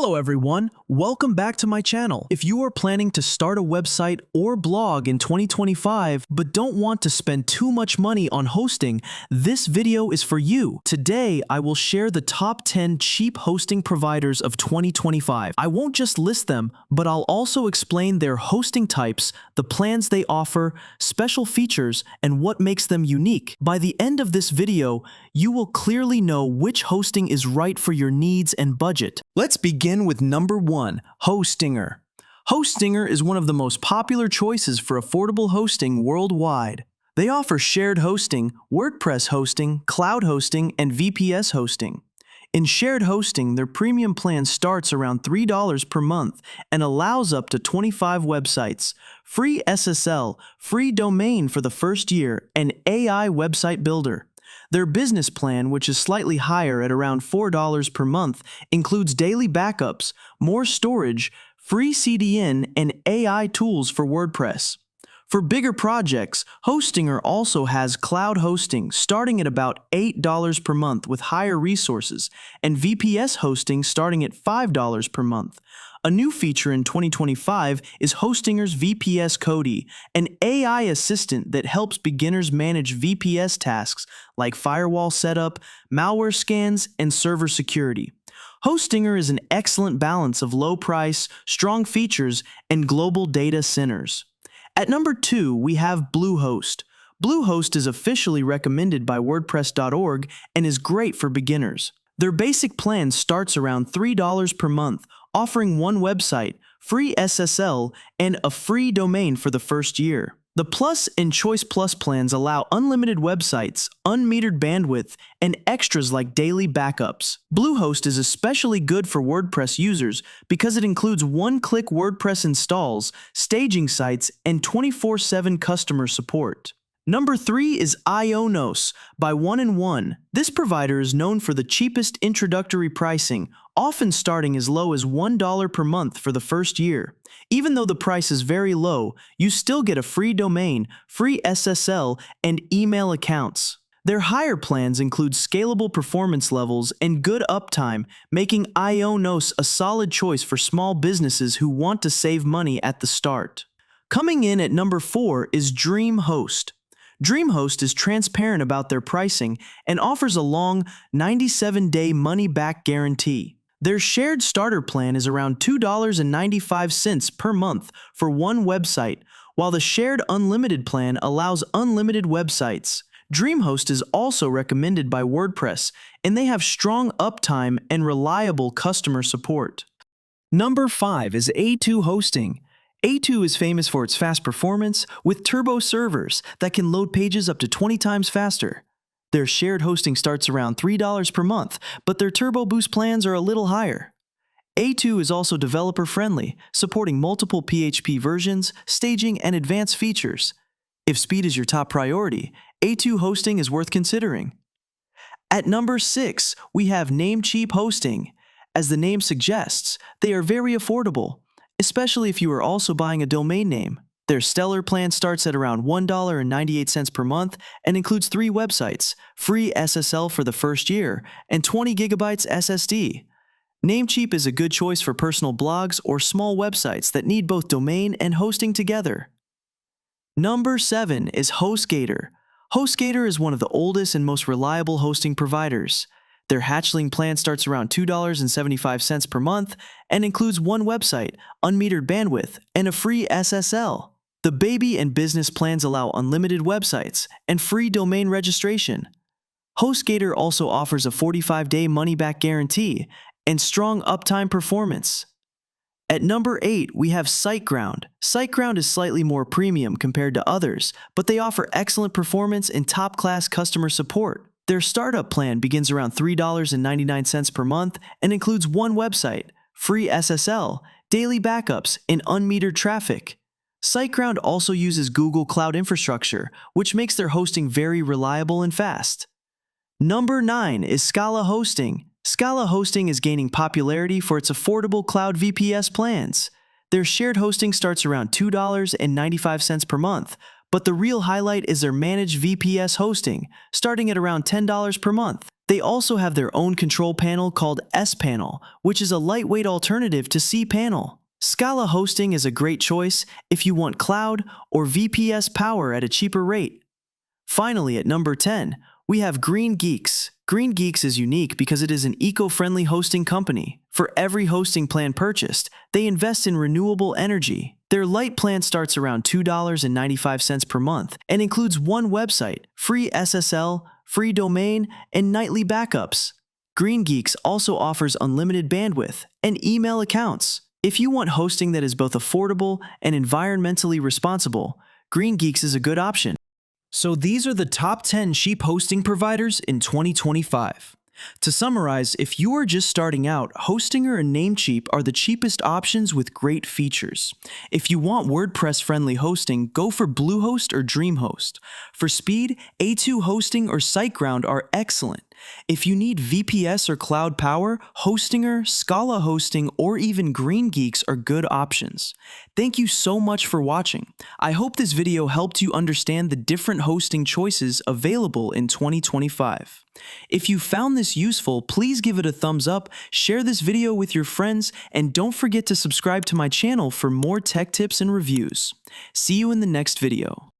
Hello everyone, welcome back to my channel. If you are planning to start a website or blog in 2025 but don't want to spend too much money on hosting, this video is for you. Today, I will share the top 10 cheap hosting providers of 2025. I won't just list them, but I'll also explain their hosting types, the plans they offer, special features, and what makes them unique. By the end of this video, you will clearly know which hosting is right for your needs and budget. Let's begin with number 1, Hostinger. Hostinger is one of the most popular choices for affordable hosting worldwide. They offer shared hosting, WordPress hosting, cloud hosting, and VPS hosting. In shared hosting, their premium plan starts around $3 per month and allows up to 25 websites, free SSL, free domain for the first year, and AI website builder. Their business plan, which is slightly higher at around $4 per month, includes daily backups, more storage, free CDN, and AI tools for WordPress. For bigger projects, Hostinger also has cloud hosting starting at about $8 per month with higher resources, and VPS hosting starting at $5 per month. A new feature in 2025 is Hostinger's VPS Cody, an AI assistant that helps beginners manage VPS tasks like firewall setup, malware scans, and server security. Hostinger is an excellent balance of low price, strong features, and global data centers. At number 2, we have Bluehost. Bluehost is officially recommended by WordPress.org and is great for beginners. Their basic plan starts around $3 per month, offering one website, free SSL, and a free domain for the first year. The Plus and Choice Plus plans allow unlimited websites, unmetered bandwidth, and extras like daily backups. Bluehost is especially good for WordPress users because it includes one-click WordPress installs, staging sites, and 24/7 customer support. Number 3 is Ionos by 1&1. This provider is known for the cheapest introductory pricing, often starting as low as $1 per month for the first year. Even though the price is very low, you still get a free domain, free SSL, and email accounts. Their higher plans include scalable performance levels and good uptime, making Ionos a solid choice for small businesses who want to save money at the start. Coming in at number 4 is DreamHost. DreamHost is transparent about their pricing and offers a long 97-day money-back guarantee. Their shared starter plan is around $2.95 per month for one website, while the shared unlimited plan allows unlimited websites. DreamHost is also recommended by WordPress, and they have strong uptime and reliable customer support. Number 5 is A2 Hosting. A2 is famous for its fast performance with turbo servers that can load pages up to 20 times faster. Their shared hosting starts around $3 per month, but their Turbo Boost plans are a little higher. A2 is also developer-friendly, supporting multiple PHP versions, staging, and advanced features. If speed is your top priority, A2 hosting is worth considering. At number 6, we have Namecheap Hosting. As the name suggests, they are very affordable, especially if you are also buying a domain name. Their Stellar plan starts at around $1.98 per month and includes 3 websites, free SSL for the first year, and 20 gigabytes SSD. Namecheap is a good choice for personal blogs or small websites that need both domain and hosting together. Number 7 is HostGator. HostGator is one of the oldest and most reliable hosting providers. Their Hatchling plan starts around $2.75 per month and includes one website, unmetered bandwidth, and a free SSL. The Baby and Business plans allow unlimited websites and free domain registration. HostGator also offers a 45-day money-back guarantee and strong uptime performance. At number 8, we have SiteGround. SiteGround is slightly more premium compared to others, but they offer excellent performance and top-class customer support. Their startup plan begins around $3.99 per month and includes one website, free SSL, daily backups, and unmetered traffic. SiteGround also uses Google Cloud Infrastructure, which makes their hosting very reliable and fast. Number 9 is Scala Hosting. Scala Hosting is gaining popularity for its affordable cloud VPS plans. Their shared hosting starts around $2.95 per month, but the real highlight is their managed VPS hosting, starting at around $10 per month. They also have their own control panel called S-Panel, which is a lightweight alternative to cPanel. Scala Hosting is a great choice if you want cloud or VPS power at a cheaper rate. Finally, at number 10, we have Green Geeks. Green Geeks is unique because it is an eco-friendly hosting company. For every hosting plan purchased, they invest in renewable energy. Their light plan starts around $2.95 per month and includes one website, free SSL, free domain, and nightly backups. Green Geeks also offers unlimited bandwidth and email accounts. If you want hosting that is both affordable and environmentally responsible, Green Geeks is a good option. So these are the top 10 cheap hosting providers in 2025. To summarize, if you are just starting out, Hostinger and Namecheap are the cheapest options with great features. If you want WordPress-friendly hosting, go for Bluehost or DreamHost. For speed, A2 Hosting or SiteGround are excellent. If you need VPS or cloud power, Hostinger, Scala Hosting, or even Green Geeks are good options. Thank you so much for watching. I hope this video helped you understand the different hosting choices available in 2025. If you found this useful, please give it a thumbs up, share this video with your friends, and don't forget to subscribe to my channel for more tech tips and reviews. See you in the next video.